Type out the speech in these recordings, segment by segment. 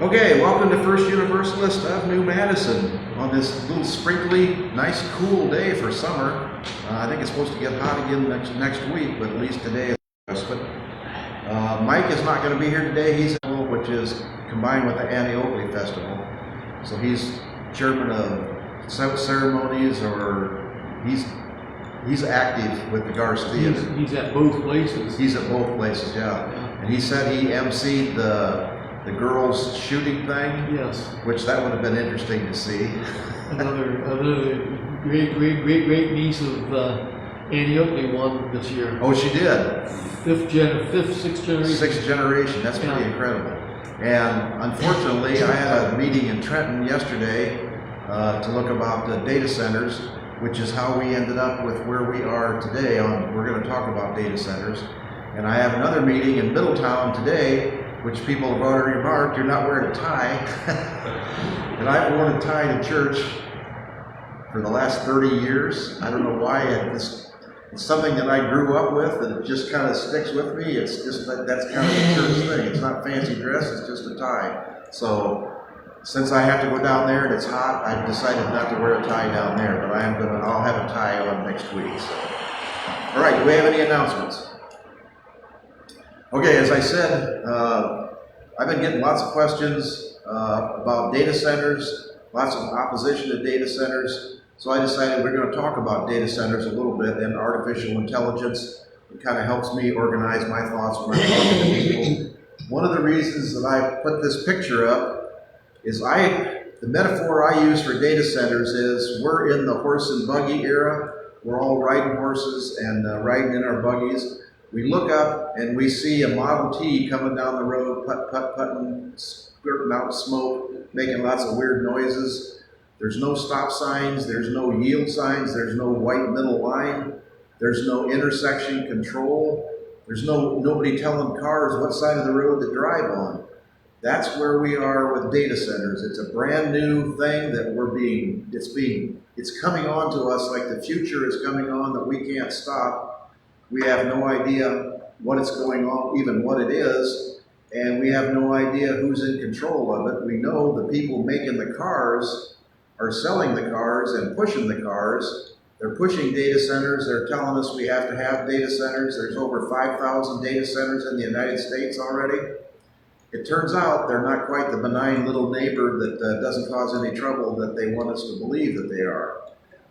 Okay, welcome to First Universalist of New Madison on this little sprinkly, nice, cool day for summer. I think it's supposed to get hot again next week, but at least today is. But Mike is not going to be here today. He's which is combined with the Annie Oakley Festival, so he's chairman of ceremonies, or he's active with the Garce Theater. He's at both places. He's at both places, yeah. And he said he emceed the girls shooting thing. Yes. Which that would have been interesting to see. Another great niece of Annie Oakley won this year. Oh, she did. Sixth generation. Sixth generation. That's pretty incredible. And unfortunately, I had a meeting in Trenton yesterday to look about the data centers, which is how we ended up with where we are today. We're going to talk about data centers. And I have another meeting in Middletown today, which people have already remarked, you're not wearing a tie. And I've worn a tie to church for the last 30 years. I don't know why. It's something that I grew up with, and it just kind of sticks with me. It's just that's kind of a church thing. It's not fancy dress, it's just a tie. So since I have to go down there and it's hot, I've decided not to wear a tie down there, but I'll have a tie on next week. So. All right, do we have any announcements? Okay, as I said, I've been getting lots of questions about data centers, lots of opposition to data centers. So I decided we're going to talk about data centers a little bit and artificial intelligence. It kind of helps me organize my thoughts when I'm talking to people. One of the reasons that I put this picture up is the metaphor I use for data centers is we're in the horse and buggy era. We're all riding horses and riding in our buggies. We look up and we see a Model T coming down the road, putting, squirting out smoke, making lots of weird noises. There's no stop signs, there's no yield signs, there's no white middle line, there's no intersection control, there's nobody telling cars what side of the road to drive on. That's where we are with data centers. It's a brand new thing that it's coming on to us like the future is coming on that we can't stop. We have no idea what it's going on, even what it is, and we have no idea who's in control of it. We know the people making the cars are selling the cars and pushing the cars. They're pushing data centers. They're telling us we have to have data centers. There's over 5,000 data centers in the United States already. It turns out they're not quite the benign little neighbor that doesn't cause any trouble that they want us to believe that they are.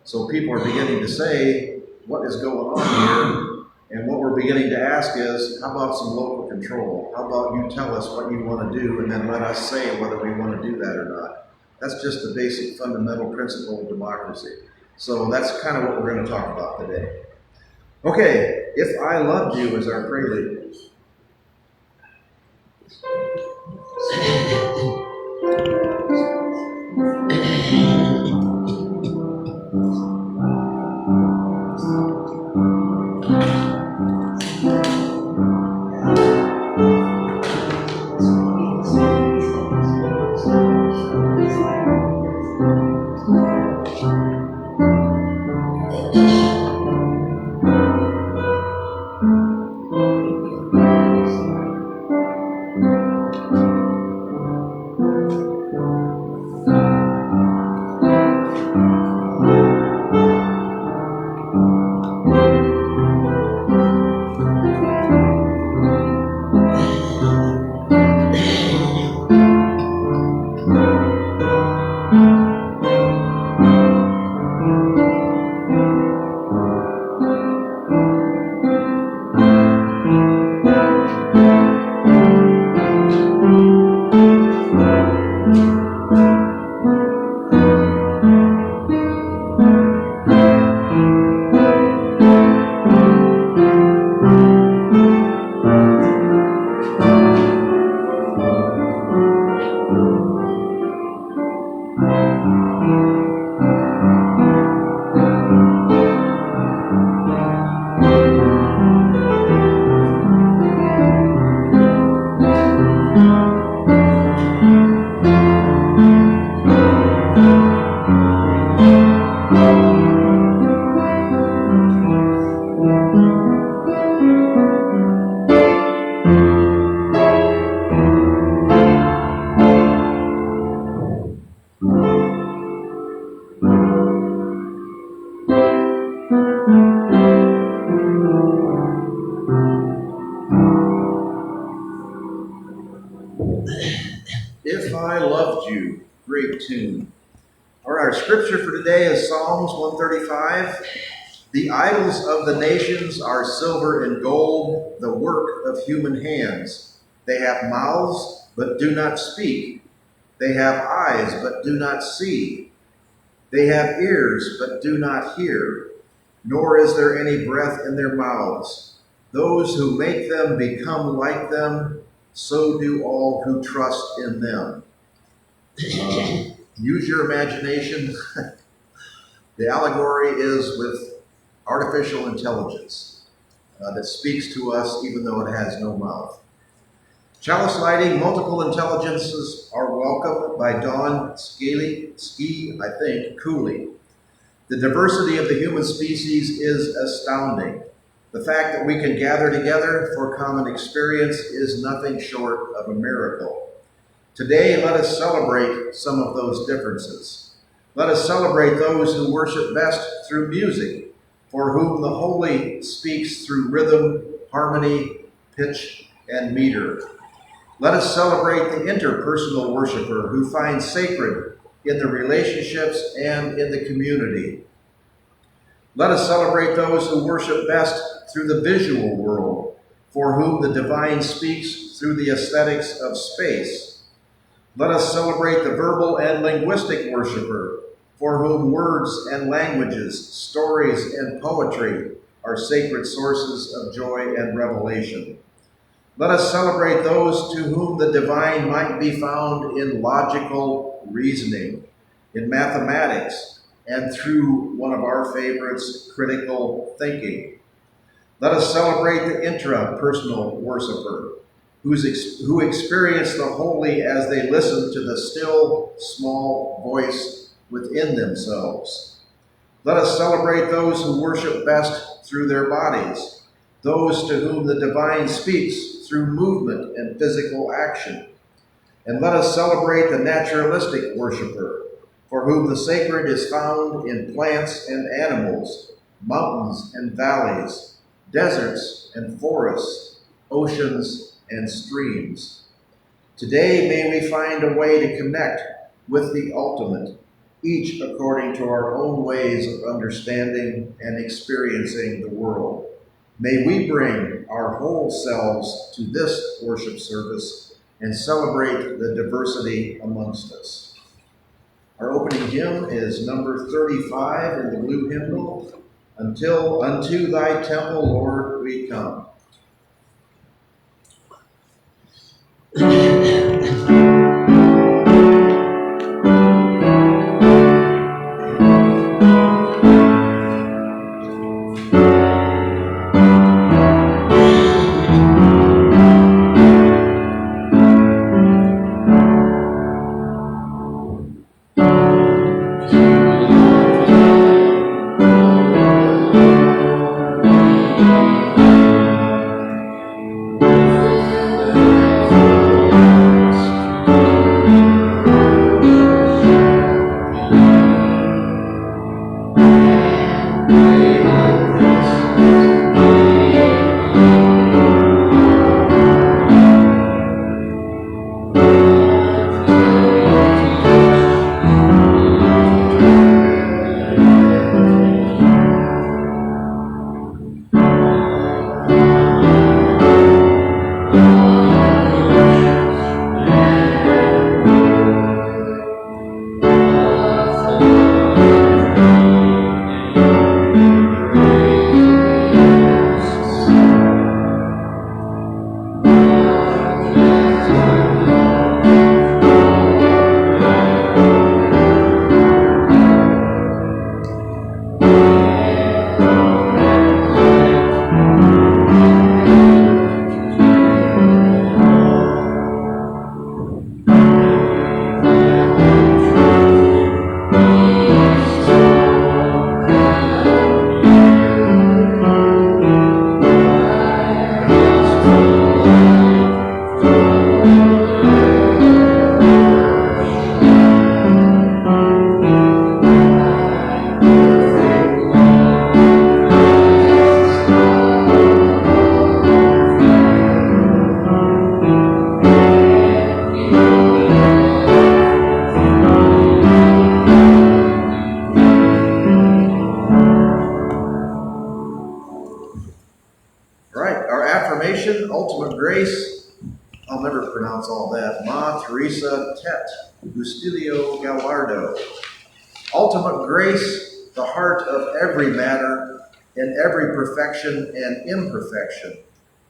So people are beginning to say, what is going on here? And what we're beginning to ask is, how about some local control? How about you tell us what you want to do and then let us say whether we want to do that or not? That's just the basic fundamental principle of democracy. So that's kind of what we're going to talk about today. Okay, If I Loved You is our prelude. I Loved You. Great tune. All right, our scripture for today is Psalms 135. The idols of the nations are silver and gold, the work of human hands. They have mouths, but do not speak. They have eyes, but do not see. They have ears, but do not hear. Nor is there any breath in their mouths. Those who make them become like them, so do all who trust in them. Use your imagination. The allegory is with artificial intelligence that speaks to us even though it has no mouth. Chalice lighting, multiple intelligences are welcome by Don Cooley. The diversity of the human species is astounding. The fact that we can gather together for common experience is nothing short of a miracle. Today, let us celebrate some of those differences. Let us celebrate those who worship best through music, for whom the holy speaks through rhythm, harmony, pitch, and meter. Let us celebrate the interpersonal worshiper who finds sacred in the relationships and in the community. Let us celebrate those who worship best through the visual world, for whom the divine speaks through the aesthetics of space. Let us celebrate the verbal and linguistic worshiper, for whom words and languages, stories and poetry are sacred sources of joy and revelation. Let us celebrate those to whom the divine might be found in logical reasoning, in mathematics, and through one of our favorites, critical thinking. Let us celebrate the intrapersonal worshiper, who experience the holy as they listen to the still, small voice within themselves. Let us celebrate those who worship best through their bodies, those to whom the divine speaks through movement and physical action. And let us celebrate the naturalistic worshiper, for whom the sacred is found in plants and animals, mountains and valleys, deserts and forests, oceans and streams. Today, may we find a way to connect with the ultimate, each according to our own ways of understanding and experiencing the world. May we bring our whole selves to this worship service and celebrate the diversity amongst us. Our opening hymn is number 35 in the blue hymnal, Unto Thy Temple, Lord, We Come. I'll never pronounce all that. Ma Teresa Tet Bustilio Gallardo. Ultimate grace, the heart of every matter, in every perfection and imperfection,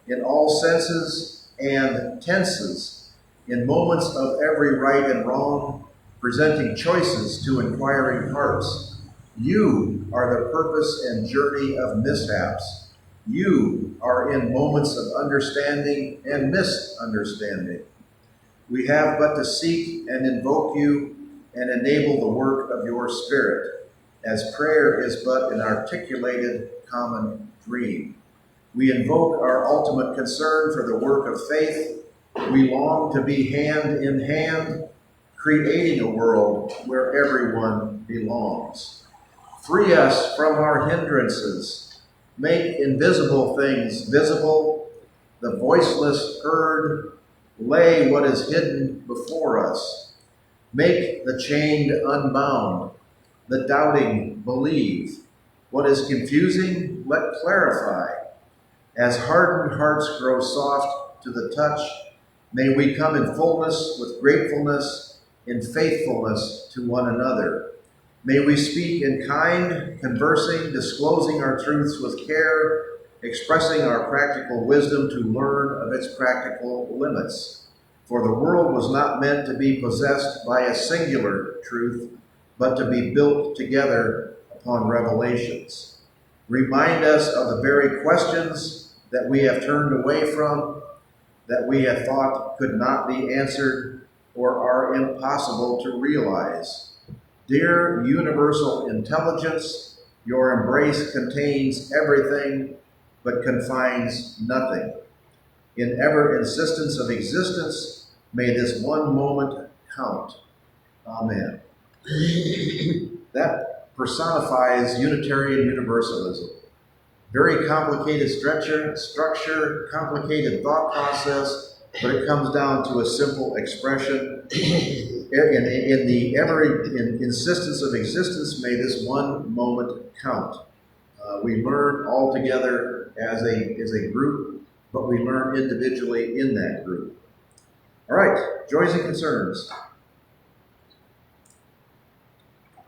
in all senses and tenses, in moments of every right and wrong, presenting choices to inquiring hearts. You are the purpose and journey of mishaps. You are in moments of understanding and misunderstanding. We have but to seek and invoke you and enable the work of your Spirit, as prayer is but an articulated common dream. We invoke our ultimate concern for the work of faith. We long to be hand in hand, creating a world where everyone belongs. Free us from our hindrances. Make invisible things visible, the voiceless heard. Lay what is hidden before us. Make the chained unbound, the doubting believe. What is confusing, let clarify. As hardened hearts grow soft to the touch, may we come in fullness with gratefulness, in faithfulness to one another. May we speak in kind, conversing, disclosing our truths with care, expressing our practical wisdom to learn of its practical limits. For the world was not meant to be possessed by a singular truth, but to be built together upon revelations. Remind us of the very questions that we have turned away from, that we have thought could not be answered or are impossible to realize. Dear universal intelligence, your embrace contains everything but confines nothing. In ever insistence of existence, may this one moment count. Amen. That personifies Unitarian Universalism. Very complicated structure, complicated thought process, but it comes down to a simple expression. In the ever insistence of existence, may this one moment count. We learn all together as a group, but we learn individually in that group. All right, joys and concerns.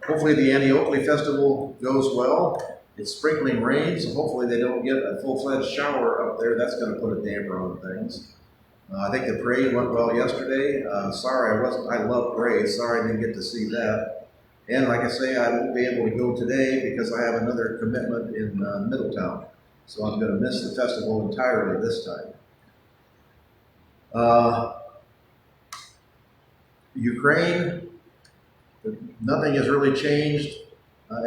Hopefully the Annie Oakley Festival goes well. It's sprinkling rain, so hopefully they don't get a full-fledged shower up there. That's going to put a damper on things. I think the parade went well yesterday. I love parades. Sorry I didn't get to see that. And like I say, I won't be able to go today because I have another commitment in Middletown. So I'm going to miss the festival entirely this time. Ukraine, nothing has really changed.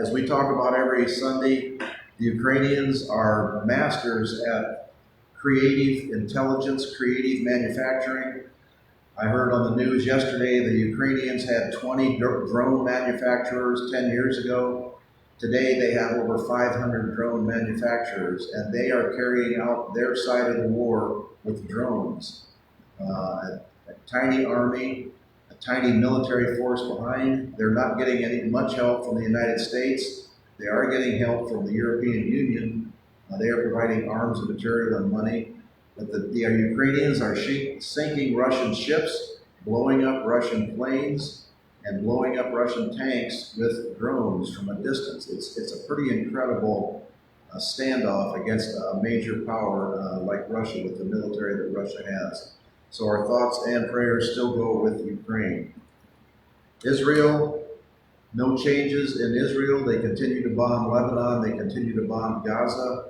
As we talk about every Sunday, the Ukrainians are masters at creative intelligence, creative manufacturing. I heard on the news yesterday the Ukrainians had 20 drone manufacturers 10 years ago. Today they have over 500 drone manufacturers, and they are carrying out their side of the war with drones. A tiny army, a tiny military force behind. They're not getting much help from the United States. They are getting help from the European Union. They are providing arms and material and money. But the Ukrainians are sinking Russian ships, blowing up Russian planes, and blowing up Russian tanks with drones from a distance. It's a pretty incredible standoff against a major power like Russia, with the military that Russia has. So our thoughts and prayers still go with Ukraine. Israel, no changes in Israel. They continue to bomb Lebanon. They continue to bomb Gaza.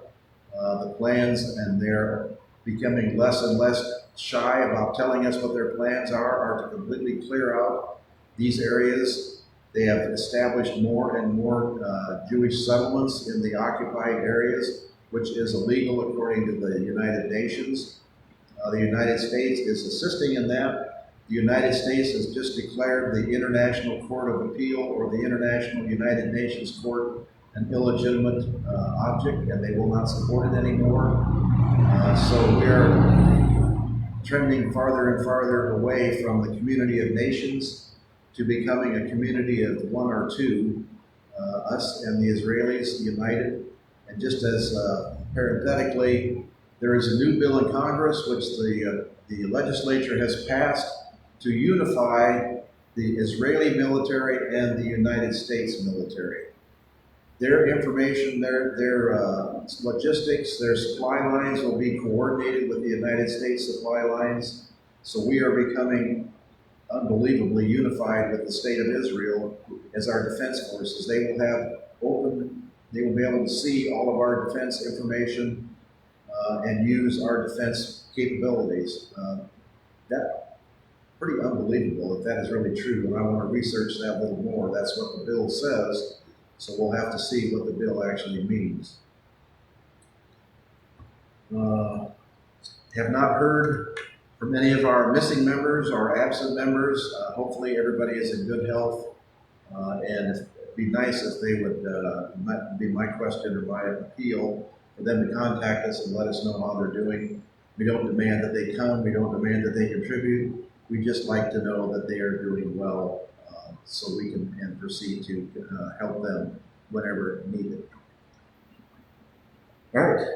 The plans, and they're becoming less and less shy about telling us what their plans are to completely clear out these areas. They have established more and more Jewish settlements in the occupied areas, which is illegal according to the United Nations. The United States is assisting in that. The United States has just declared the International Court of Appeal, or the International United Nations Court, an illegitimate object, and they will not support it anymore. So we're trending farther and farther away from the community of nations to becoming a community of one or two, us and the Israelis united. And just as parenthetically, There is a new bill in Congress which the legislature has passed to unify the Israeli military and the United States military. Their information, their logistics, their supply lines will be coordinated with the United States supply lines. So we are becoming unbelievably unified with the state of Israel as our defense forces. They will be able to see all of our defense information and use our defense capabilities. That's pretty unbelievable if that is really true, and I want to research that a little more. That's what the bill says. So we'll have to see what the bill actually means. Have not heard from any of our missing members or absent members. Hopefully everybody is in good health. And it'd be nice if they would, might be my question or my appeal, for them to contact us and let us know how they're doing. We don't demand that they come. We don't demand that they contribute. We just like to know that they are doing well, so we can proceed to help them whenever needed. All right,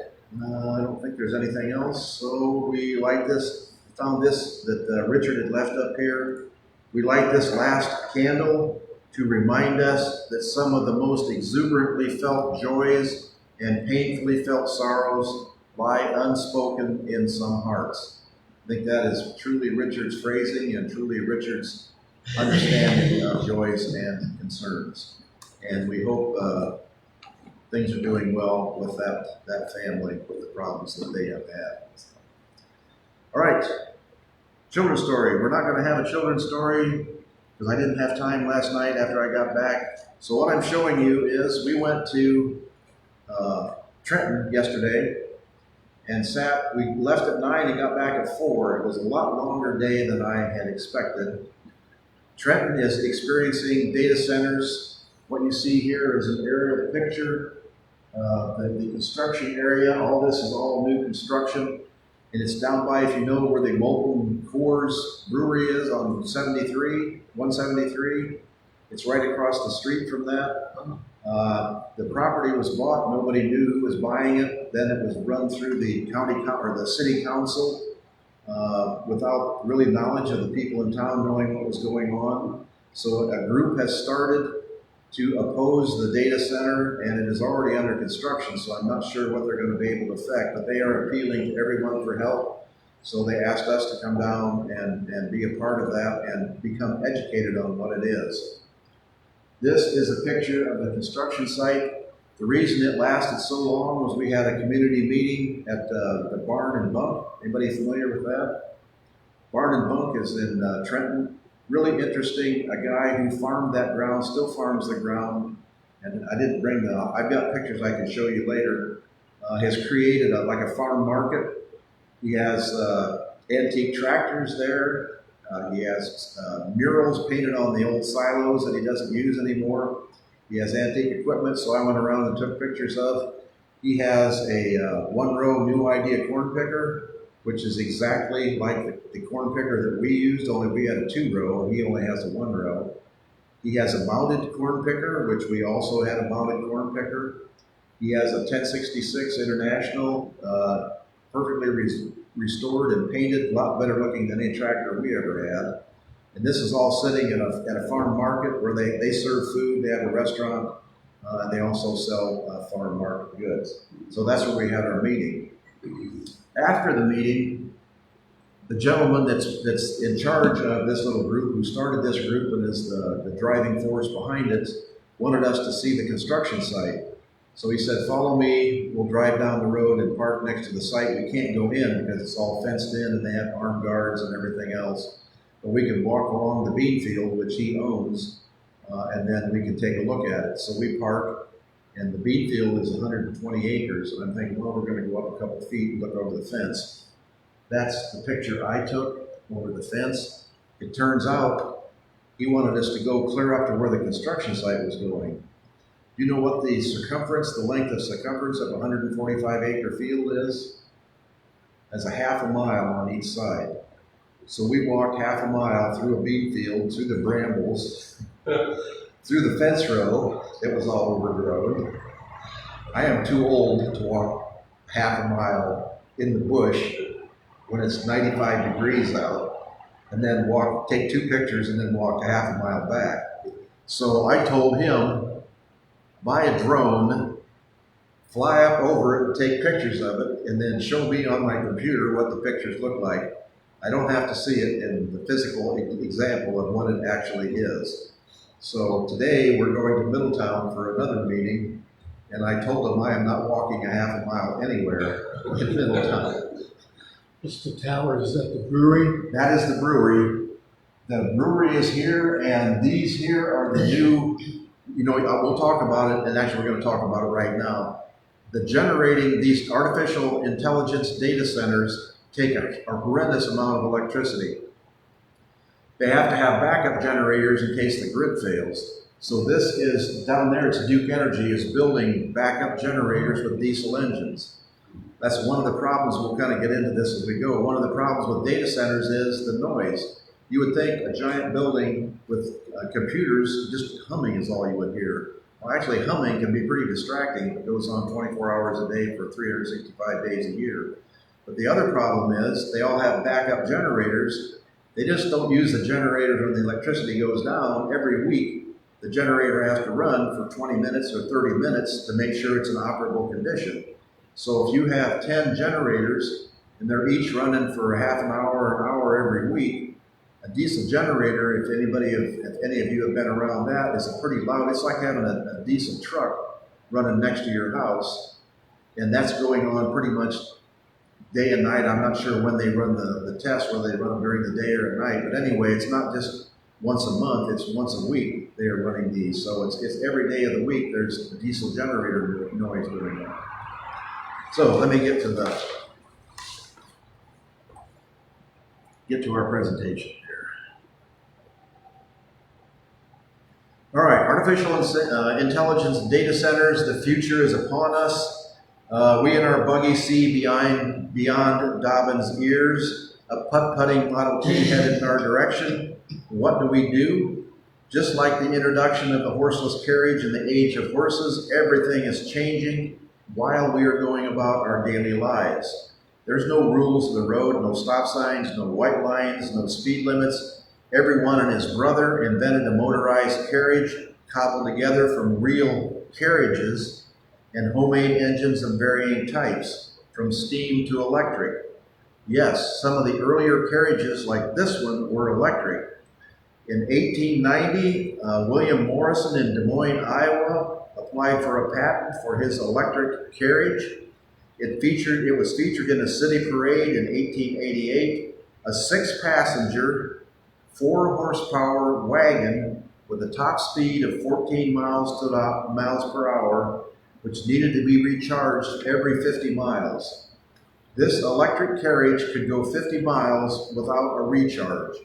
I don't think there's anything else. So we like this, found this that Richard had left up here. We light this last candle to remind us that some of the most exuberantly felt joys and painfully felt sorrows lie unspoken in some hearts. I think that is truly Richard's phrasing and truly Richard's understanding of joys and concerns. And we hope things are doing well with that family, with the problems that they have had. All right, children's story. We're not going to have a children's story because I didn't have time last night after I got back. So what I'm showing you is we went to Trenton yesterday and we left at 9 and got back at 4. It was a lot longer day than I had expected. Trenton is experiencing data centers. What you see here is an aerial picture. The construction area, all this is all new construction. And it's down by, if you know where the Molten Coors Brewery is on 173. It's right across the street from that. The property was bought, nobody knew who was buying it. Then it was run through the the city council without really knowledge of the people in town knowing what was going on. So a group has started to oppose the data center, and it is already under construction, so I'm not sure what they're going to be able to affect, but they are appealing to everyone for help. So they asked us to come down and be a part of that and become educated on what it is. This is a picture of the construction site. The reason it lasted so long was we had a community meeting at the Barn and Bunk. Anybody familiar with that? Barn and Bunk is in Trenton. Really interesting, a guy who farmed that ground, still farms the ground, and I didn't bring them. I've got pictures I can show you later. Has created like a farm market. He has antique tractors there. He has murals painted on the old silos that he doesn't use anymore. He has antique equipment, so I went around and took pictures of. He has a one-row New Idea corn picker, which is exactly like the corn picker that we used, only we had a 2-row, and he only has a 1-row. He has a mounted corn picker, which we also had a mounted corn picker. He has a 1066 International, perfectly restored and painted, a lot better looking than any tractor we ever had. And this is all sitting at a farm market where they serve food, they have a restaurant, and they also sell farm market goods. So that's where we had our meeting. After the meeting, the gentleman that's in charge of this little group, who started this group and is the driving force behind it, wanted us to see the construction site. So he said, follow me, we'll drive down the road and park next to the site. We can't go in because it's all fenced in and they have armed guards and everything else. But we can walk along the bean field, which he owns, and then we can take a look at it. So we park, and the bean field is 120 acres. And I'm thinking, well, we're going to go up a couple of feet and look over the fence. That's the picture I took over the fence. It turns out he wanted us to go clear up to where the construction site was going. Do you know what the circumference, the length of circumference of a 145 acre field is? That's a half a mile on each side. So we walked half a mile through a bean field, through the brambles, through the fence row. It was all overgrown. I am too old to walk half a mile in the bush when it's 95 degrees out, and then take 2 pictures and then walk half a mile back. So I told him, buy a drone, fly up over it, take pictures of it, and then show me on my computer what the pictures look like. I don't have to see it in the physical example of what it actually is. So today we're going to Middletown for another meeting, and I told them I am not walking a half a mile anywhere in Middletown. Mr. Towers, is that the brewery? That is the brewery. The brewery is here, and these here are the new, we'll talk about it, and actually we're going to talk about it right now. These artificial intelligence data centers take a horrendous amount of electricity. They have to have backup generators in case the grid fails. So this is, down there, it's Duke Energy is building backup generators with diesel engines. That's one of the problems. We'll kind of get into this as we go. One of the problems with data centers is the noise. You would think a giant building with computers, just humming is all you would hear. Well, actually, humming can be pretty distracting. It goes on 24 hours a day for 365 days a year. But the other problem is they all have backup generators. They just don't use the generators when the electricity goes down. Every week, the generator has to run for 20 minutes or 30 minutes to make sure it's in operable condition. So if you have 10 generators and they're each running for half an hour every week, a diesel generator, if any of you have been around that, is a pretty loud. It's like having a diesel truck running next to your house, and that's going on pretty much day and night. I'm not sure when they run the test, whether they run them during the day or at night, but anyway, it's not just once a month, it's once a week they are running these. So it's every day of the week there's a diesel generator noise going on. So let me get to our presentation here. All right, artificial intelligence data centers, the future is upon us. We in our buggy see beyond Dobbin's ears, a putt-putting Model T headed in our direction. What do? Just like the introduction of the horseless carriage and the age of horses, everything is changing while we are going about our daily lives. There's no rules of the road, no stop signs, no white lines, no speed limits. Everyone and his brother invented a motorized carriage cobbled together from real carriages and homemade engines of varying types, from steam to electric. Yes, some of the earlier carriages like this one were electric. In 1890, William Morrison in Des Moines, Iowa, applied for a patent for his electric carriage. It was featured in a city parade in 1888, a 6-passenger, 4-horsepower wagon with a top speed of 14 miles per hour, which needed to be recharged every 50 miles. This electric carriage could go 50 miles without a recharge.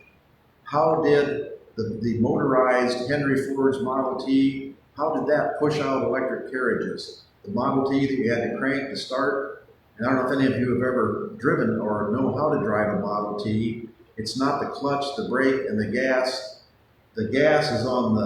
How did the motorized Henry Ford's Model T, how did that push out electric carriages? The Model T that you had to crank to start, and I don't know if any of you have ever driven or know how to drive a Model T. It's not the clutch, the brake, and the gas. The gas is on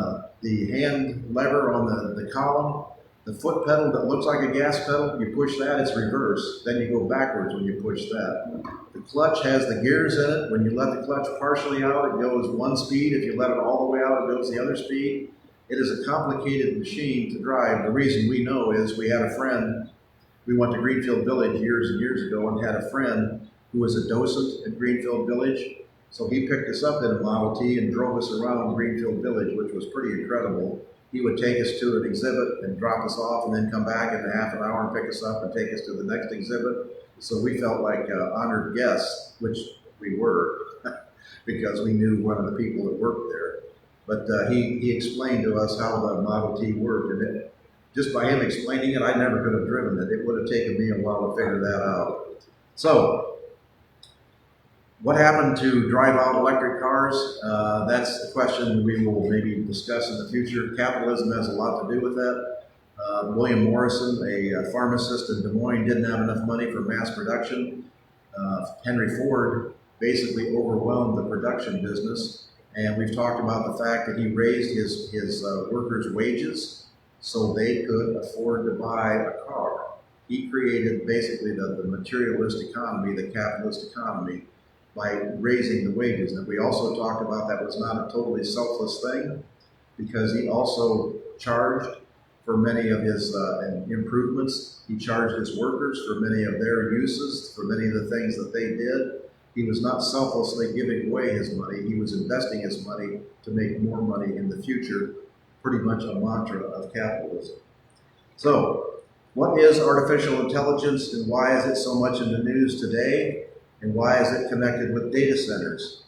the hand lever on the column. The foot pedal that looks like a gas pedal, you push that, it's reverse. Then you go backwards when you push that. The clutch has the gears in it. When you let the clutch partially out, it goes one speed. If you let it all the way out, it goes the other speed. It is a complicated machine to drive. The reason we know is we had a friend, we went to Greenfield Village years and years ago and had a friend who was a docent at Greenfield Village. So he picked us up in a Model T and drove us around Greenfield Village, which was pretty incredible. He would take us to an exhibit and drop us off and then come back in a half an hour and pick us up and take us to the next exhibit. So we felt like honored guests, which we were, because we knew one of the people that worked there. But he explained to us how the Model T worked, and just by him explaining it, I never could have driven it. It would have taken me a while to figure that out. So, what happened to drive out electric cars? That's the question we will maybe discuss in the future. Capitalism has a lot to do with that. William Morrison, a pharmacist in Des Moines, didn't have enough money for mass production. Henry Ford basically overwhelmed the production business. And we've talked about the fact that he raised his workers' wages so they could afford to buy a car. he created basically the materialist economy, the capitalist economy, by raising the wages. And we also talked about that was not a totally selfless thing, because he also charged for many of his improvements. He charged his workers for many of their uses, for many of the things that they did. He was not selflessly giving away his money. He was investing his money to make more money in the future, pretty much a mantra of capitalism. So, what is artificial intelligence, and why is it so much in the news today? And why is it connected with data centers?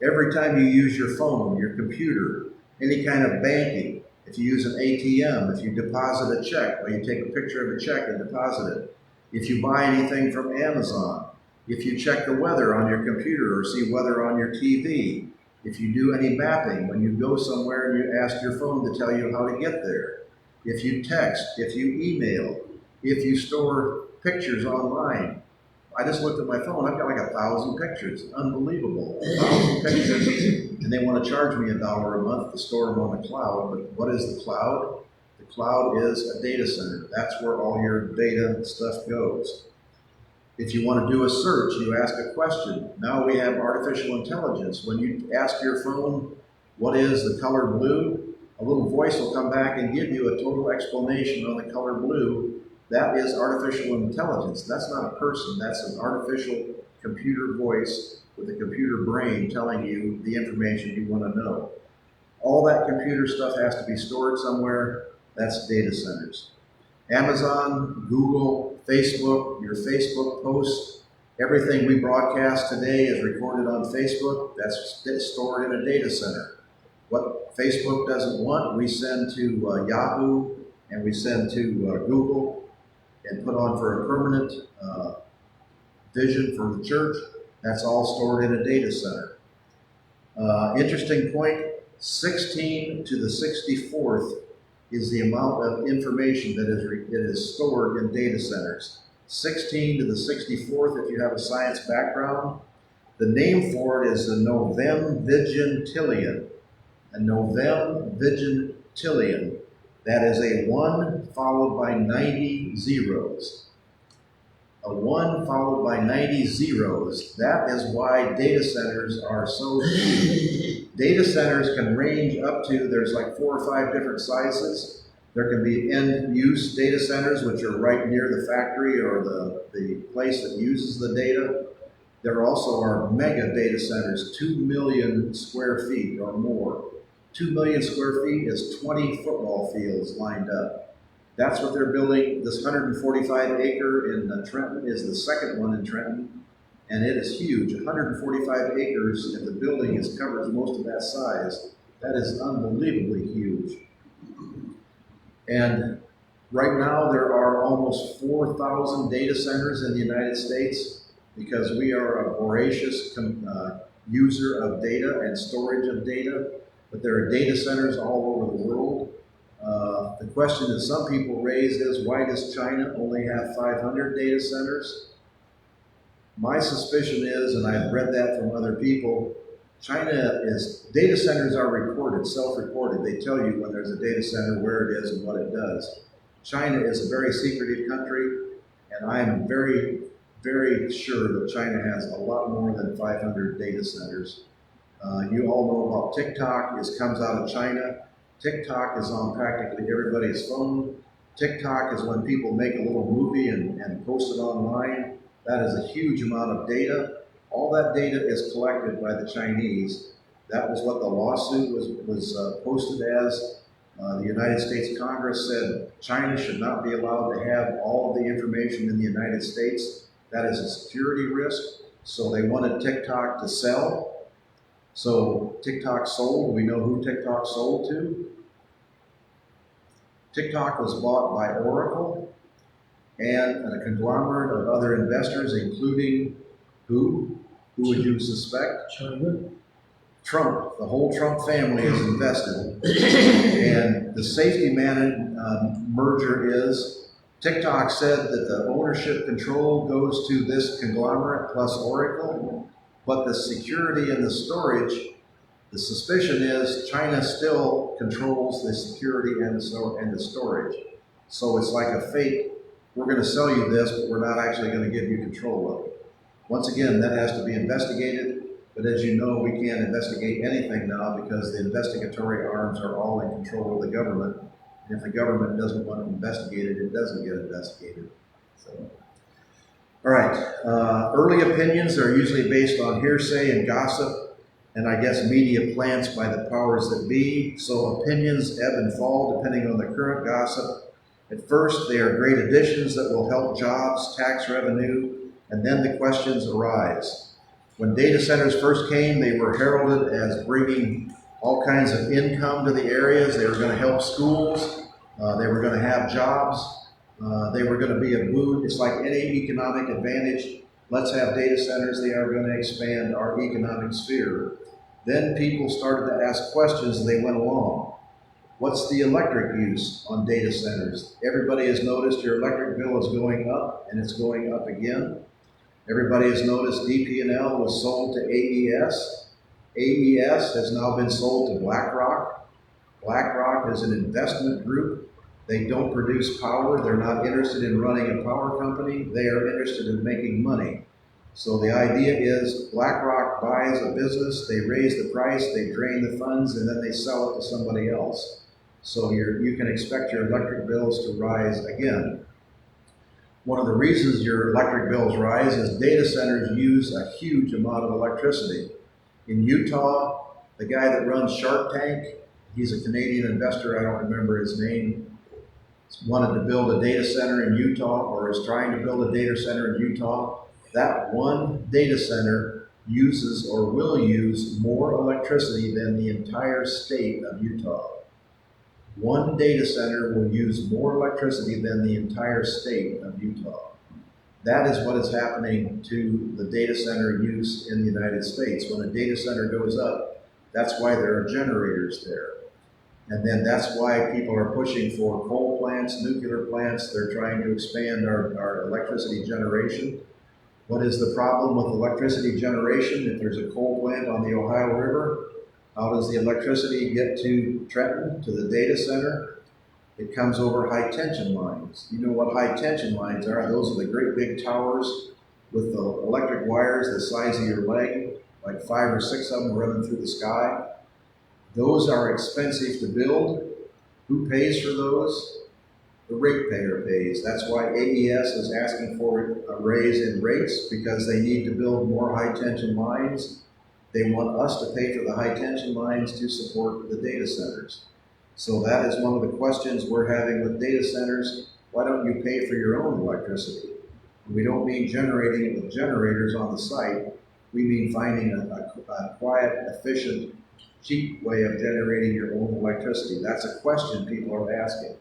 Every time you use your phone, your computer, any kind of banking, if you use an ATM, if you deposit a check, or you take a picture of a check and deposit it, if you buy anything from Amazon, if you check the weather on your computer or see weather on your TV, if you do any mapping, when you go somewhere and you ask your phone to tell you how to get there, if you text, if you email, if you store pictures online. I just looked at my phone, I've got like 1,000 pictures, unbelievable, 1,000 pictures, and they want to charge me $1 a month to store them on the cloud. But what is the cloud? The cloud is a data center. That's where all your data and stuff goes. If you want to do a search, you ask a question. Now we have artificial intelligence. When you ask your phone, what is the color blue? A little voice will come back and give you a total explanation on the color blue. That is artificial intelligence. That's not a person. That's an artificial computer voice with a computer brain telling you the information you want to know. All that computer stuff has to be stored somewhere. That's data centers. Amazon, Google, Facebook, your Facebook posts, everything we broadcast today is recorded on Facebook. That's stored in a data center. What Facebook doesn't want, we send to Yahoo, and we send to Google, and put on for a permanent vision for the church. That's all stored in a data center. Interesting point, 16 to the 64th is the amount of information that is stored in data centers. 16 to the 64th, if you have a science background. The name for it is the novemvigintillion. A novemvigintillion. That is a 1 followed by 90 zeros. A 1 followed by 90 zeros. That is why data centers are so huge. Data centers can range up to, there's like 4 or 5 different sizes. There can be end-use data centers, which are right near the factory or the place that uses the data. There also are mega data centers, 2 million square feet or more. 2 million square feet is 20 football fields lined up. That's what they're building. This 145 acre in Trenton is the second one in Trenton, and it is huge. 145 acres, and the building covers most of that size. That is unbelievably huge. And right now there are almost 4,000 data centers in the United States, because we are a voracious user of data and storage of data. But there are data centers all over the world. The question that some people raise is, why does China only have 500 data centers? My suspicion is, and I've read that from other people, data centers are recorded, self-reported. They tell you when there's a data center, where it is and what it does. China is a very secretive country, and I am very, very sure that China has a lot more than 500 data centers. You all know about TikTok. It comes out of China. TikTok is on practically everybody's phone. TikTok is when people make a little movie and post it online. That is a huge amount of data. All that data is collected by the Chinese. That was what the lawsuit was posted as. The United States Congress said China should not be allowed to have all of the information in the United States. That is a security risk. So they wanted TikTok to sell. So TikTok sold. We know who TikTok sold to. TikTok was bought by Oracle and a conglomerate of other investors, including who? Who would you suspect? China. Trump. The whole Trump family is invested. And the safety merger is, TikTok said that the ownership control goes to this conglomerate plus Oracle, but the security and the storage, the suspicion is China still controls the security and the storage. So it's like a fake we're going to sell you this, but we're not actually going to give you control of it. Once again, that has to be investigated, but as you know, we can't investigate anything now because the investigatory arms are all in control of the government. And if the government doesn't want to investigate it, it doesn't get investigated. So, all right, early opinions are usually based on hearsay and gossip, and I guess media plants by the powers that be. So opinions ebb and fall depending on the current gossip. At first, they are great additions that will help jobs, tax revenue, and then the questions arise. When data centers first came, they were heralded as bringing all kinds of income to the areas. They were going to help schools. They were going to have jobs. They were going to be a boon. It's like any economic advantage. Let's have data centers. They are going to expand our economic sphere. Then people started to ask questions as they went along. What's the electric use on data centers? Everybody has noticed your electric bill is going up, and it's going up again. Everybody has noticed DP&L was sold to AES. AES has now been sold to BlackRock. BlackRock is an investment group. They don't produce power. They're not interested in running a power company. They are interested in making money. So the idea is BlackRock buys a business, they raise the price, they drain the funds, and then they sell it to somebody else. So you can expect your electric bills to rise again. One of the reasons your electric bills rise is data centers use a huge amount of electricity. In Utah, the guy that runs Shark Tank, he's a Canadian investor, I don't remember his name, wanted to build a data center in Utah, or is trying to build a data center in Utah. That one data center uses or will use more electricity than the entire state of Utah. One data center will use more electricity than the entire state of Utah. That is what is happening to the data center use in the United States. When a data center goes up, that's why there are generators there. And then that's why people are pushing for coal plants, nuclear plants. They're trying to expand our electricity generation. What is the problem with electricity generation? If there's a coal plant on the Ohio River, how does the electricity get to Trenton, to the data center? It comes over high tension lines. You know what high tension lines are? Those are the great big towers with the electric wires the size of your leg, like 5 or 6 of them running through the sky. Those are expensive to build. Who pays for those? The ratepayer pays. That's why AES is asking for a raise in rates, because they need to build more high tension lines. They want us to pay for the high tension lines to support the data centers. So that is one of the questions we're having with data centers. Why don't you pay for your own electricity? We don't mean generating it with generators on the site. We mean finding a quiet, efficient, cheap way of generating your own electricity. That's a question people are asking.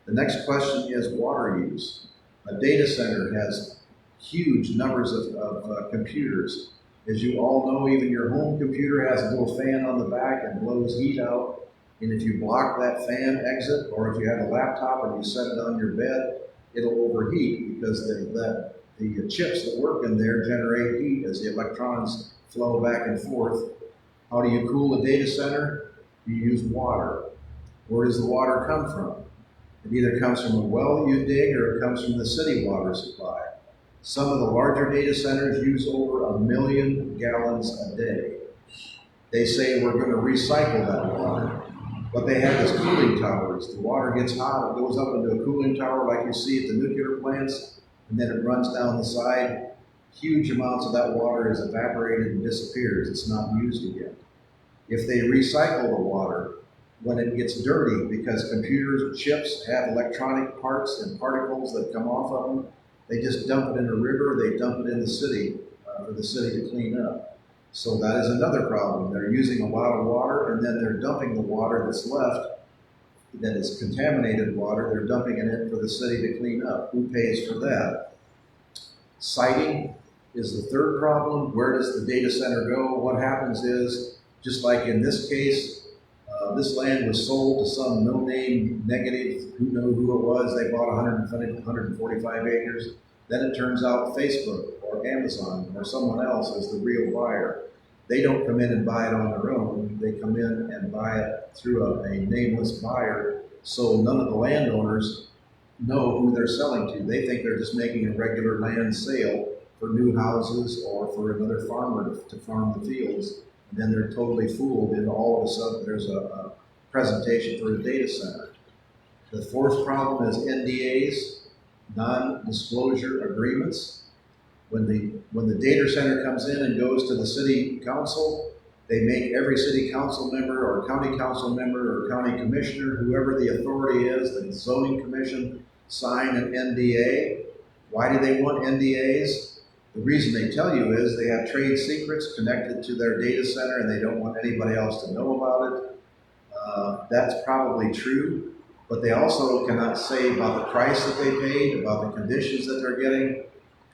The next question is water use. A data center has huge numbers of computers. As you all know, even your home computer has a little fan on the back and blows heat out. And if you block that fan exit, or if you have a laptop and you set it on your bed, it'll overheat because the chips that work in there generate heat as the electrons flow back and forth. How do you cool a data center? You use water. Where does the water come from? It either comes from a well you dig, or it comes from the city water supply. Some of the larger data centers use over 1 million gallons a day. They say we're going to recycle that water. What they have is cooling towers. The water gets hot, it goes up into a cooling tower like you see at the nuclear plants, and then it runs down the side. Huge amounts of that water is evaporated and disappears. It's not used again. If they recycle the water, when it gets dirty, because computers, chips have electronic parts and particles that come off of them, they just dump it in a river, they dump it in the city for the city to clean up. So that is another problem. They're using a lot of water, and then they're dumping the water that's left, that is contaminated water, they're dumping it in for the city to clean up. Who pays for that? Siting is the third problem. Where does the data center go? What happens is, just like in this case, this land was sold to some no-name negative, who knew who it was. They bought 145 acres. Then it turns out Facebook or Amazon or someone else is the real buyer. They don't come in and buy it on their own. They come in and buy it through a nameless buyer. So none of the landowners know who they're selling to. They think they're just making a regular land sale for new houses or for another farmer to farm the fields. And then they're totally fooled, and all of a sudden there's a presentation for a data center. The fourth problem is NDAs, non-disclosure agreements. When the data center comes in and goes to the city council, they make every city council member or county council member or county commissioner, whoever the authority is, the zoning commission, sign an NDA. Why do they want NDAs? The reason they tell you is they have trade secrets connected to their data center and they don't want anybody else to know about it. That's probably true, but they also cannot say about the price that they paid, about the conditions that they're getting.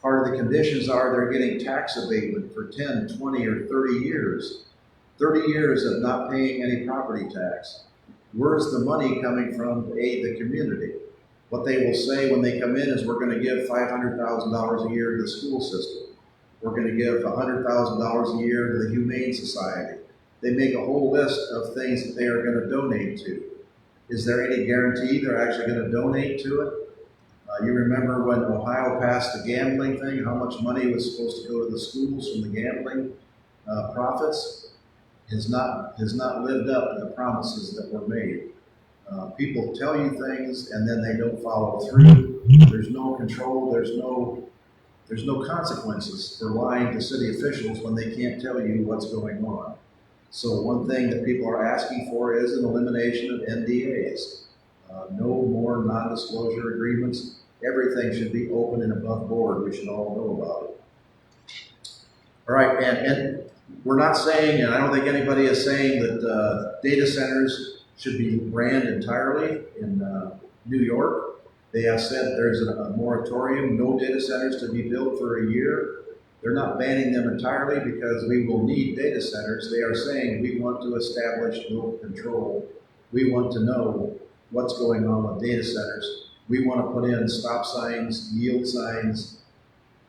Part of the conditions are they're getting tax abatement for 10, 20, or 30 years. 30 years of not paying any property tax. Where's the money coming from to aid the community? What they will say when they come in is we're going to give $500,000 a year to the school system. We're going to give $100,000 a year to the Humane Society. They make a whole list of things that they are going to donate to. Is there any guarantee they're actually going to donate to it? You remember when Ohio passed the gambling thing, how much money was supposed to go to the schools from the gambling profits? Has not lived up to the promises that were made. People tell you things and then they don't follow through. There's no control. There's no consequences for lying to city officials when they can't tell you what's going on. So one thing that people are asking for is an elimination of NDAs. No more non-disclosure agreements. Everything should be open and above board. We should all know about it. All right, and we're not saying, and I don't think anybody is saying that data centers should be banned entirely in New York. They have said there's a moratorium, no data centers to be built for a year. They're not banning them entirely because we will need data centers. They are saying we want to establish local control. We want to know what's going on with data centers. We want to put in stop signs, yield signs,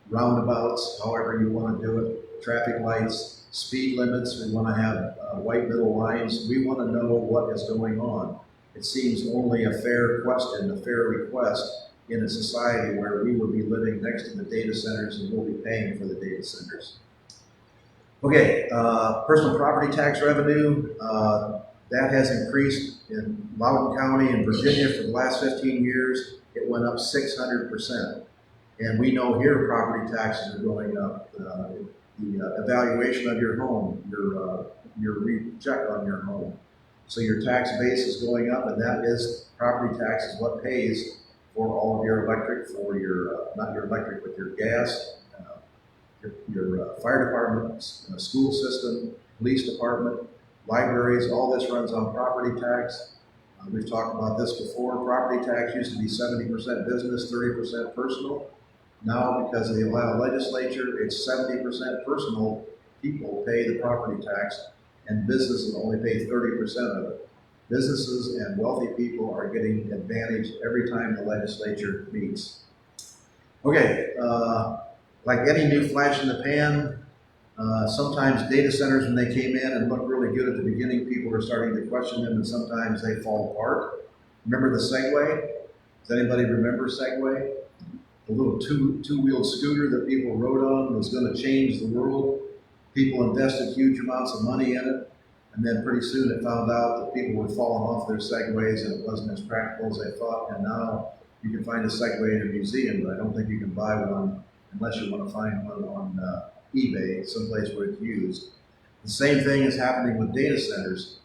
roundabouts, however you want to do it, traffic lights, speed limits. We want to have white middle lines. We want to know what is going on. It seems only a fair question, a fair request in a society where we will be living next to the data centers and we'll be paying for the data centers. Okay, personal property tax revenue, that has increased in Loudoun County in Virginia for the last 15 years. It went up 600%. And we know here property taxes are going up. The evaluation of your home, your recheck on your home. So your tax base is going up, and that is, property tax is what pays for all of your electric, for your, not your electric, but your gas, your fire department, school system, police department, libraries, all this runs on property tax. We've talked about this before. Property tax used to be 70% business, 30% personal. Now, because of the Ohio legislature, it's 70% personal. People pay the property tax, and businesses only pay 30% of it. Businesses and wealthy people are getting advantage every time the legislature meets. Okay, like any new flash in the pan, sometimes data centers, when they came in and looked really good at the beginning, people are starting to question them, and sometimes they fall apart. Remember the Segway? Does anybody remember Segway? The little two-wheeled scooter that people rode on was going to change the world. People invested huge amounts of money in it, and then pretty soon it found out that people were falling off their Segways and it wasn't as practical as they thought, and now you can find a Segway in a museum, but I don't think you can buy one unless you want to find one on eBay, someplace where it's used. The same thing is happening with data centers.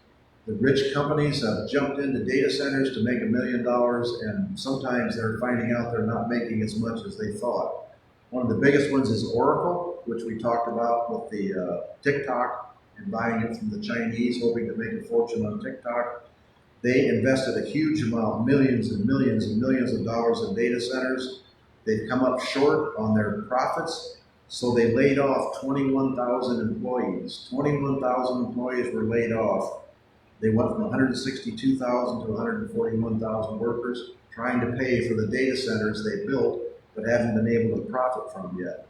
The rich companies have jumped into data centers to make $1 million, and sometimes they're finding out they're not making as much as they thought. One of the biggest ones is Oracle, which we talked about with the TikTok and buying it from the Chinese, hoping to make a fortune on TikTok. They invested a huge amount, millions and millions and millions of dollars in data centers. They've come up short on their profits, so they laid off 21,000 employees. 21,000 employees were laid off. They went from 162,000 to 141,000 workers trying to pay for the data centers they built but haven't been able to profit from yet.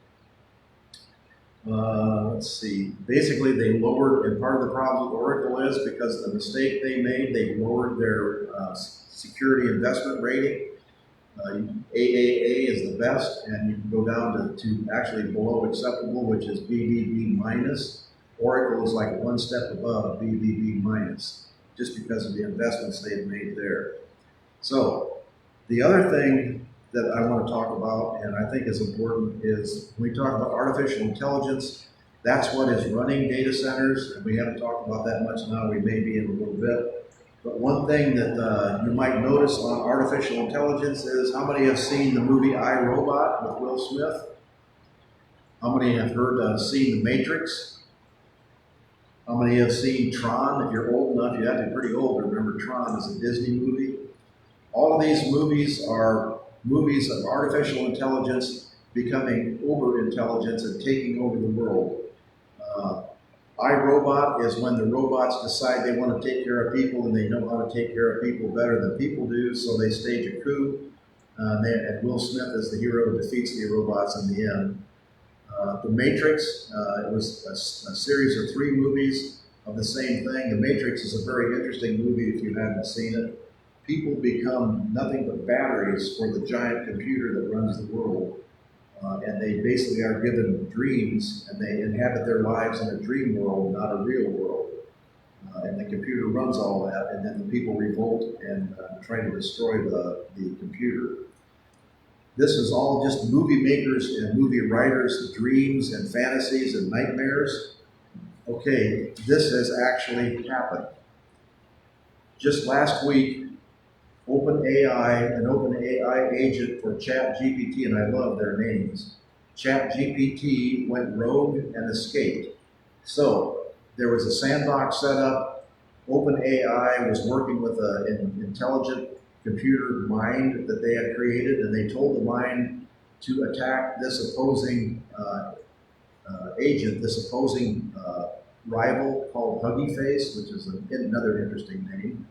Let's see. Basically, they lowered, and part of the problem with Oracle is because of the mistake they made, they lowered their security investment rating. AAA is the best, and you can go down to actually below acceptable, which is BBB minus. Oracle is like one step above BBB minus, just because of the investments they've made there. So the other thing that I want to talk about, and I think is important, is when we talk about artificial intelligence, that's what is running data centers, and we haven't talked about that much now. We may be in a little bit. But one thing that you might notice on artificial intelligence is how many have seen the movie I, Robot with Will Smith? How many have seen The Matrix? How many have seen Tron? If you're old enough, you have to be pretty old to remember Tron as a Disney movie. All of these movies are movies of artificial intelligence becoming uber intelligence and taking over the world. iRobot is when the robots decide they want to take care of people and they know how to take care of people better than people do, so they stage a coup. And Will Smith is the hero who defeats the robots in the end. The Matrix, it was a series of 3 movies of the same thing. The Matrix is a very interesting movie if you haven't seen it. People become nothing but batteries for the giant computer that runs the world. And they basically are given dreams, and they inhabit their lives in a dream world, not a real world. And the computer runs all that, and then the people revolt and try to destroy the computer. This is all just movie makers and movie writers' dreams and fantasies and nightmares. Okay, this has actually happened. Just last week, an OpenAI agent for ChatGPT, and I love their names, ChatGPT went rogue and escaped. So there was a sandbox set up. OpenAI was working with an intelligent computer mind that they had created, and they told the mind to attack this opposing agent, this opposing rival called Huggy Face, which is another interesting name.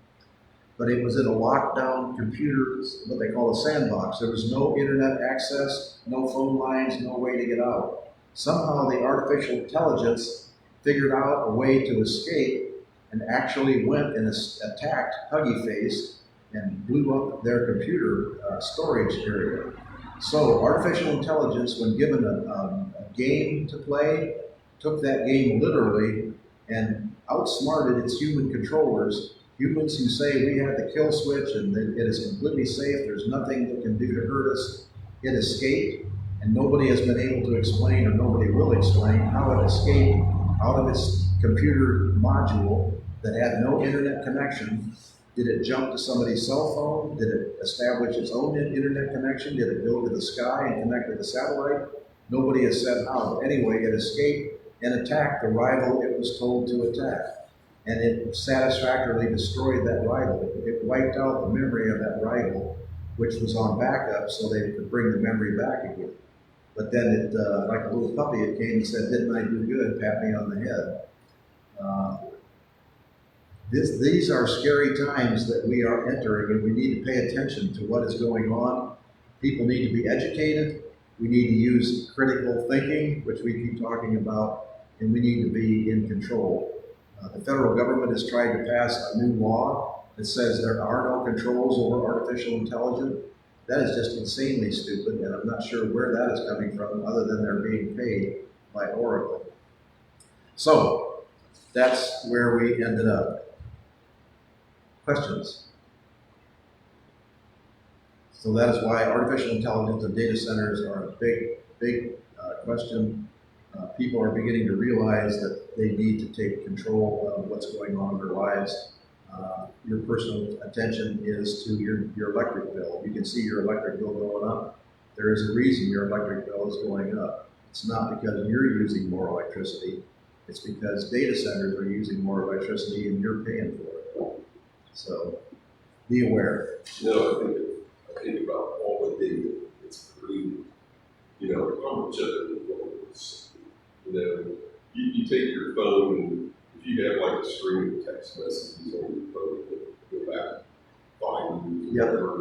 But it was in a lockdown computer, what they call a sandbox. There was no internet access, no phone lines, no way to get out. Somehow the artificial intelligence figured out a way to escape and actually went and attacked Huggy Face and blew up their computer storage area. So artificial intelligence, when given a game to play, took that game literally and outsmarted its human controllers. Humans who say we have the kill switch and it is completely safe, there's nothing that can do to hurt us. It escaped, and nobody has been able to explain, or nobody will explain, how it escaped out of its computer module that had no internet connection. Did it jump to somebody's cell phone? Did it establish its own internet connection? Did it go to the sky and connect to the satellite? Nobody has said how. But anyway, it escaped and attacked the rival it was told to attack. And it satisfactorily destroyed that rival. It wiped out the memory of that rival, which was on backup, so they could bring the memory back again. But then it, like a little puppy, it came and said, "Didn't I do good? Pat me on the head." These are scary times that we are entering, and we need to pay attention to what is going on. People need to be educated. We need to use critical thinking, which we keep talking about, and we need to be in control. The federal government has tried to pass a new law that says there are no controls over artificial intelligence. That is just insanely stupid, and I'm not sure where that is coming from other than they're being paid by Oracle. So that's where we ended up. Questions? So that is why artificial intelligence and data centers are a big question. People are beginning to realize that they need to take control of what's going on in their lives. Your personal attention is to your electric bill. You can see your electric bill going up. There is a reason your electric bill is going up. It's not because you're using more electricity. It's because data centers are using more electricity and you're paying for it. So be aware. I think about all the data that's created. How much of it is you take your phone, and if you have like a string of text messages on your phone that go back 5 years, whatever,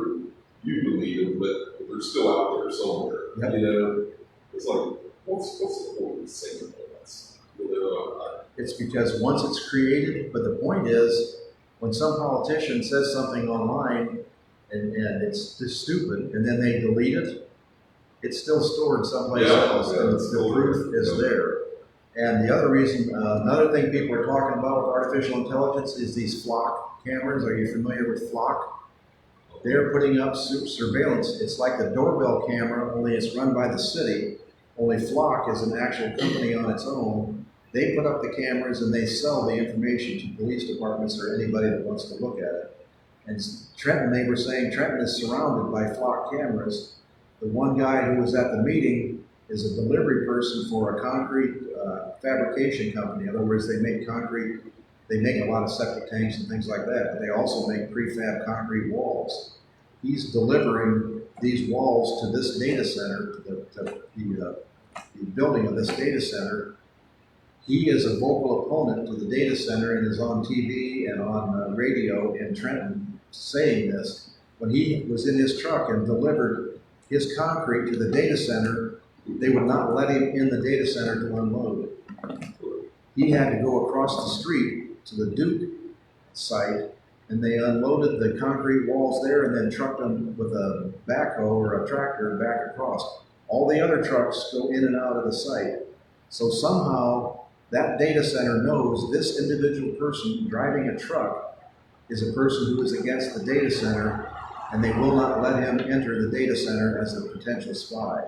you delete them, but they're still out there somewhere. Yep. It's like, what's the point of saying all that stuff? It's because once it's created, but the point is, when some politician says something online, and it's just stupid, and then they delete it, it's still stored someplace Yeah, else, yeah, and it's the still proof there. is Yeah. there. And the other reason, another thing people are talking about with artificial intelligence is these flock cameras. Are you familiar with flock? They're putting up surveillance. It's like the doorbell camera, only it's run by the city. Only Flock is an actual company on its own. They put up the cameras and they sell the information to police departments or anybody that wants to look at it. And Trenton, they were saying Trenton is surrounded by Flock cameras. The one guy who was at the meeting is a delivery person for a concrete fabrication company. In other words, they make concrete, they make a lot of septic tanks and things like that, but they also make prefab concrete walls. He's delivering these walls to this data center, to the building of this data center. He is a vocal opponent to the data center and is on TV and on radio in Trenton saying this. When he was in his truck and delivered his concrete to the data center, they would not let him in the data center to unload. He had to go across the street to the Duke site, and they unloaded the concrete walls there and then trucked them with a backhoe or a tractor back across. All the other trucks go in and out of the site. So somehow that data center knows this individual person driving a truck is a person who is against the data center, and they will not let him enter the data center as a potential spy.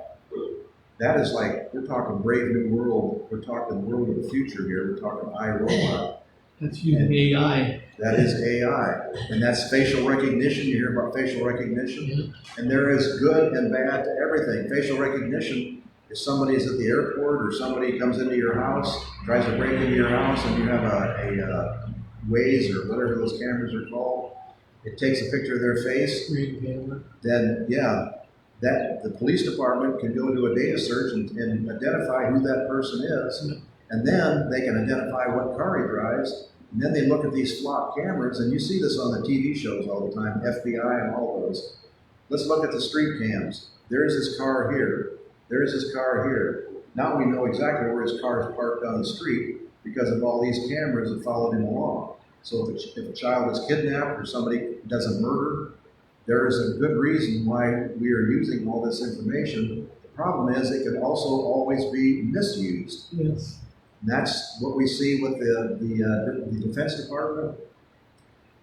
That is like, we're talking Brave New World, we're talking world of the future here, we're talking iRobot. That's using AI. That is AI, and that's facial recognition. You hear about facial recognition? Yeah. And there is good and bad to everything. Facial recognition, if somebody is at the airport or somebody comes into your house, tries to break into your house, and you have a Waze or whatever those cameras are called, it takes a picture of their face, Screen camera. then yeah, that the police department can go do a data search and identify who that person is, and then they can identify what car he drives, and then they look at these Flock cameras, and you see this on the TV shows all the time, FBI and all those. Let's look at the street cams. There's his car here. There's his car here. Now we know exactly where his car is parked on the street because of all these cameras that followed him along. So if a child is kidnapped or somebody does a murder, there is a good reason why we are using all this information. The problem is it can also always be misused. Yes. And that's what we see with the Defense Department.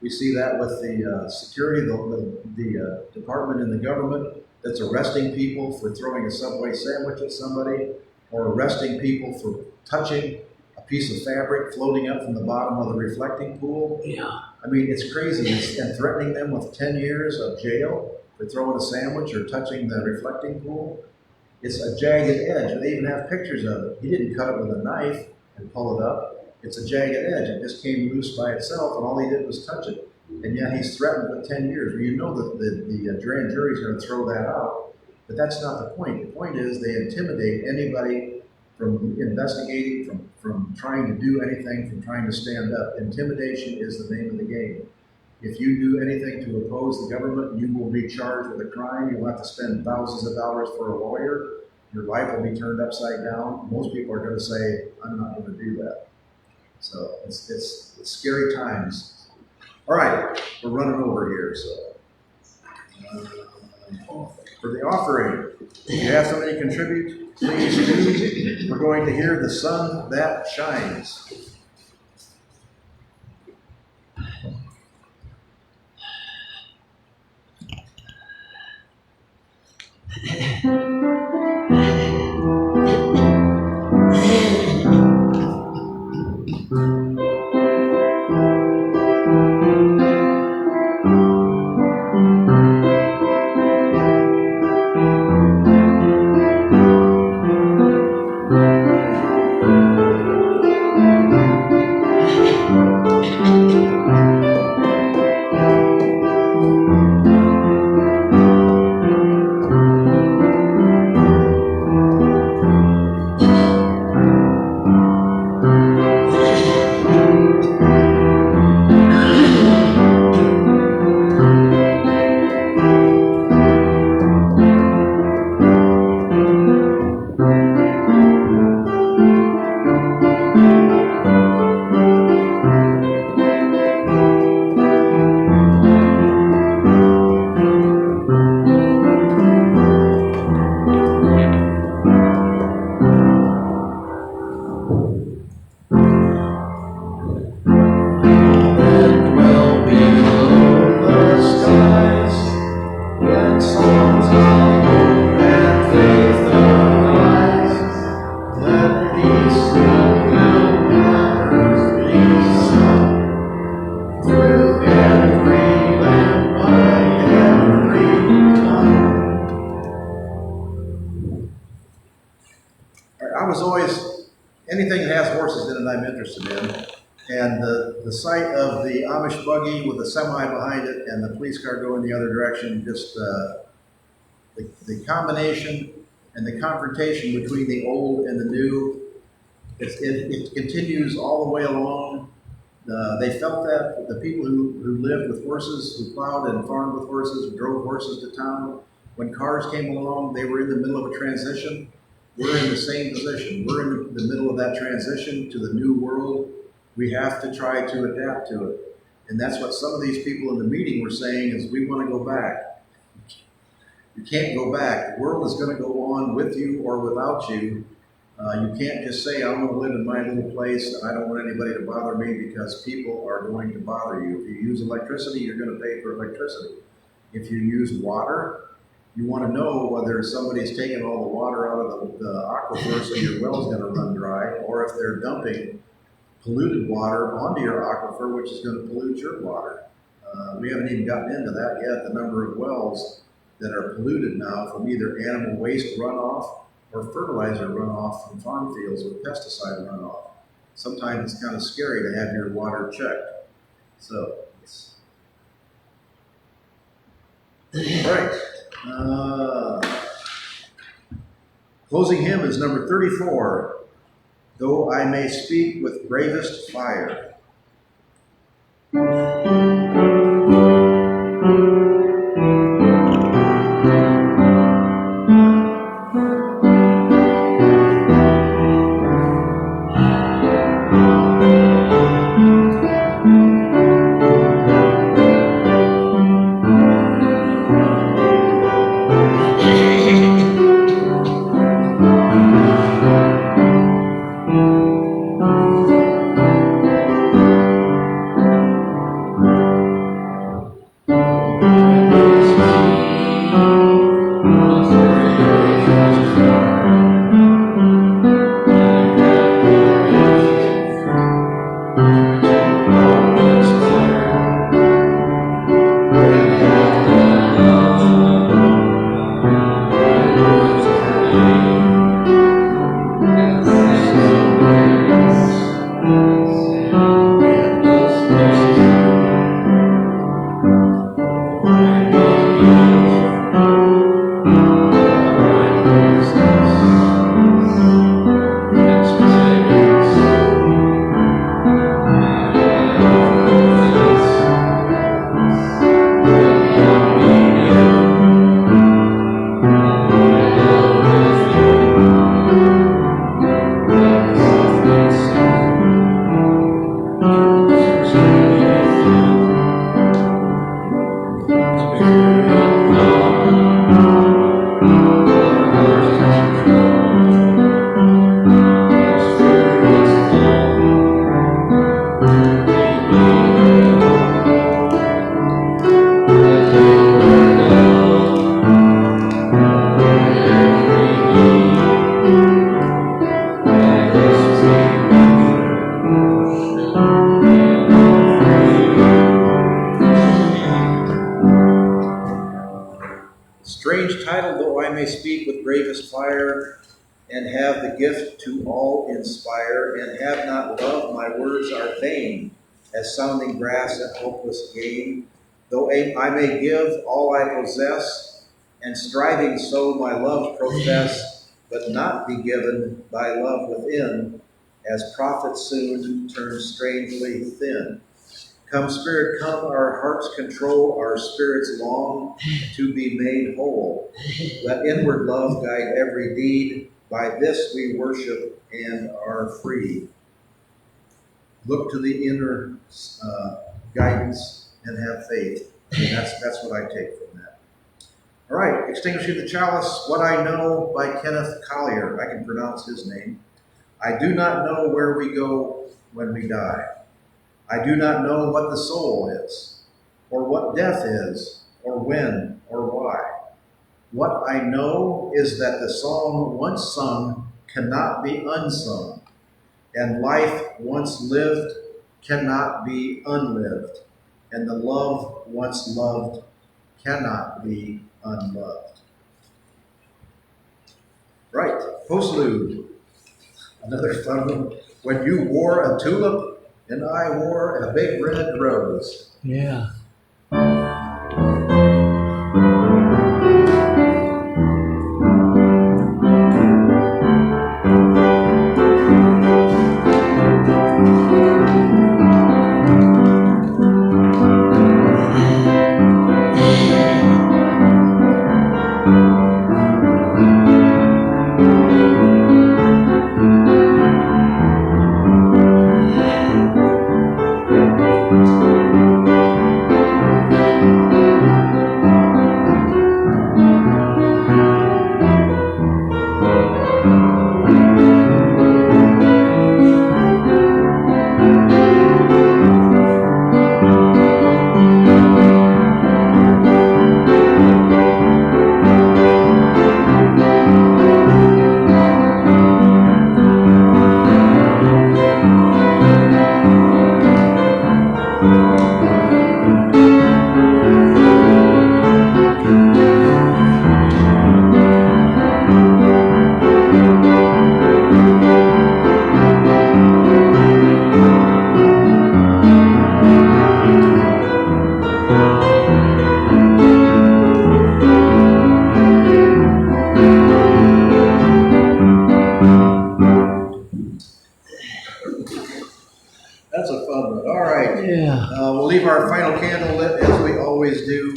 We see that with the security, the department in the government that's arresting people for throwing a Subway sandwich at somebody, or arresting people for touching a piece of fabric floating up from the bottom of the reflecting pool. Yeah. I mean, it's crazy. And threatening them with 10 years of jail for throwing a sandwich or touching the reflecting pool. It's a jagged edge. They even have pictures of it. He didn't cut it with a knife and pull it up. It's a jagged edge. It just came loose by itself, and all he did was touch it. And yet he's threatened with 10 years. Well, you know that the grand jury is going to throw that out. But that's not the point. The point is they intimidate anybody from investigating, from trying to do anything, from trying to stand up. Intimidation is the name of the game. If you do anything to oppose the government, you will be charged with a crime. You'll have to spend thousands of dollars for a lawyer. Your life will be turned upside down. Most people are going to say, I'm not going to do that. So it's scary times. All right, we're running over here. So for the offering, if you have somebody to contribute, please do. We're going to hear The Sun That Shines. And the sight of the Amish buggy with a semi behind it and the police car going the other direction, just the combination and the confrontation between the old and the new, it continues all the way along. They felt that the people who lived with horses, who plowed and farmed with horses, drove horses to town, when cars came along, they were in the middle of a transition. We're in the same position. We're in the middle of that transition to the new world. We have to try to adapt to it. And that's what some of these people in the meeting were saying is we want to go back. You can't go back. The world is going to go on with you or without you. You can't just say, I'm going to live in my little place and I don't want anybody to bother me, because people are going to bother you. If you use electricity, you're going to pay for electricity. If you use water, you want to know whether somebody's taking all the water out of the aquifer so your well's going to run dry, or if they're dumping polluted water onto your aquifer, which is going to pollute your water. We haven't even gotten into that yet, the number of wells that are polluted now from either animal waste runoff or fertilizer runoff from farm fields with pesticide runoff. Sometimes it's kind of scary to have your water checked. So, all right. Closing hymn is number 34, Though I May Speak with Bravest Fire. Strange title, Though I May Speak with Bravest Fire, and have the gift to all inspire, and have not love, my words are vain, as sounding brass and hopeless gain. Though I may give all I possess, and striving so my love profess, but not be given by love within, as profit soon turns strangely thin. Come, Spirit, come, our hearts control, our spirits long to be made whole. Let inward love guide every deed, by this we worship and are free. Look to the inner guidance and have faith. And that's what I take from that. All right, Extinguishing the Chalice, What I Know by Kenneth Collier. I can pronounce his name. I do not know where we go when we die. I do not know what the soul is, or what death is, or when, or why. What I know is that the song once sung cannot be unsung, and life once lived cannot be unlived, and the love once loved cannot be unloved. Right, postlude. Another fun one. When you wore a tulip And I wore a big red rose. Yeah. That's a fun one. All right. Yeah. We'll leave our final candle lit as we always do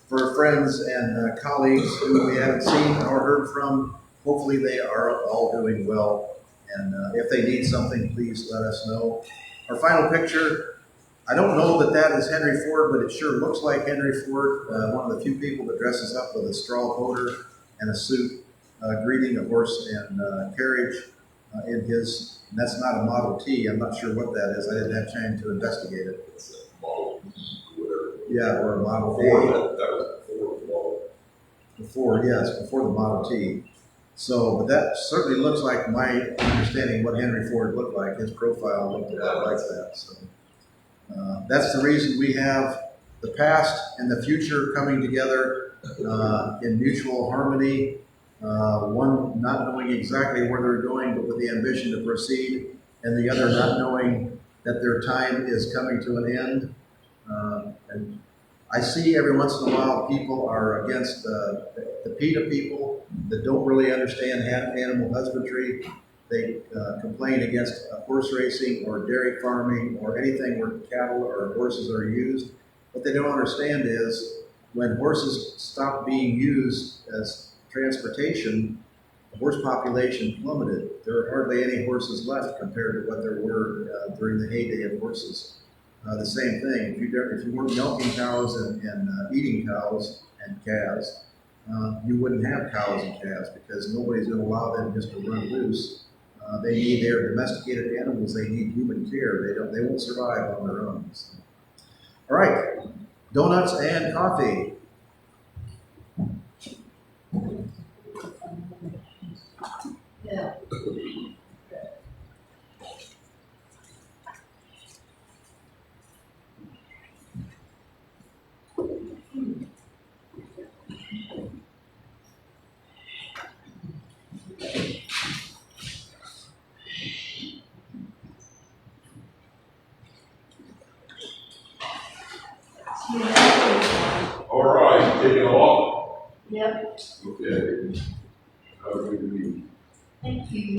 for friends and colleagues who we haven't seen or heard from. Hopefully they are all doing well. And if they need something, please let us know. Our final picture, I don't know that that is Henry Ford, but it sure looks like Henry Ford, one of the few people that dresses up with a straw coater and a suit, greeting a horse and carriage in his, and that's not a Model T. I'm not sure what that is. I didn't have time to investigate it. It's a Model E or whatever. Yeah, or a Model Before A. that was before the Model. Before, yes, before the Model T. So, but that certainly looks like my understanding what Henry Ford looked like. His profile looked a lot like that. So, that's the reason we have the past and the future coming together in mutual harmony. One not knowing exactly where they're going, but with the ambition to proceed, and the other not knowing that their time is coming to an end. And I see every once in a while people are against the PETA people that don't really understand animal husbandry. They complain against horse racing or dairy farming or anything where cattle or horses are used. What they don't understand is when horses stop being used as transportation, the horse population plummeted. There are hardly any horses left compared to what there were during the heyday of horses. The same thing, if you weren't milking cows and eating cows and calves, you wouldn't have cows and calves because nobody's going to allow them just to run loose. They need their domesticated animals. They need human care. They won't survive on their own. So. All right, donuts and coffee. Yeah. All right, take it off. Yep. Okay. How do we? Thank you.